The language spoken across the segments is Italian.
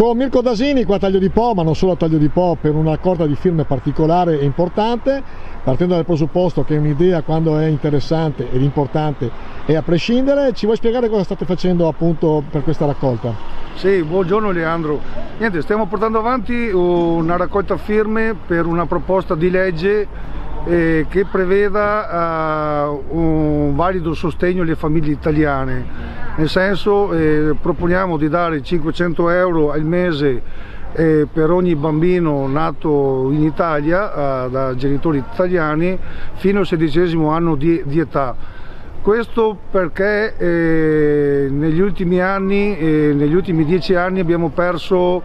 Con Mirko Dasini qua a Taglio di Po, ma non solo a Taglio di Po, per una raccolta di firme particolare e importante, partendo dal presupposto che un'idea, quando è interessante ed importante, è a prescindere. Ci vuoi spiegare cosa state facendo appunto per questa raccolta? Sì, buongiorno Leandro. Niente, stiamo portando avanti una raccolta firme per una proposta di legge che preveda un valido sostegno alle famiglie italiane. Nel senso, proponiamo di dare 500 euro al mese per ogni bambino nato in Italia da genitori italiani fino al 16° anno di età. Questo perché negli ultimi anni, negli ultimi 10 anni abbiamo perso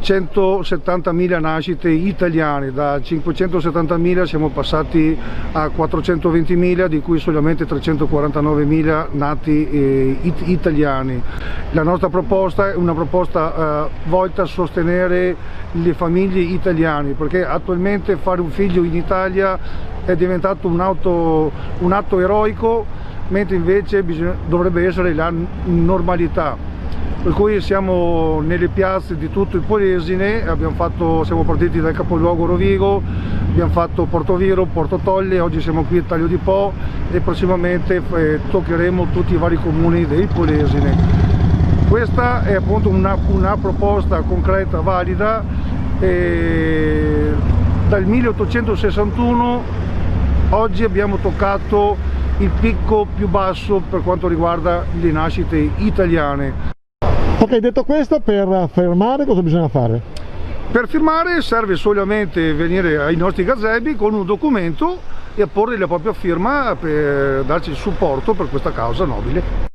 170.000 nascite italiane, da 570.000 siamo passati a 420.000, di cui solamente 349.000 nati italiani. La nostra proposta è una proposta volta a sostenere le famiglie italiane, perché attualmente fare un figlio in Italia è diventato un atto eroico, mentre invece dovrebbe essere la normalità. Per cui siamo nelle piazze di tutto il Polesine, siamo partiti dal capoluogo Rovigo, abbiamo fatto Portoviro, Porto Tolle, oggi siamo qui a Taglio di Po e prossimamente toccheremo tutti i vari comuni del Polesine. Questa è appunto una proposta concreta, valida. Dal 1861 oggi abbiamo toccato il picco più basso per quanto riguarda le nascite italiane. Ok, detto questo, per firmare cosa bisogna fare? Per firmare serve solamente venire ai nostri gazebi con un documento e apporre la propria firma per darci il supporto per questa causa nobile.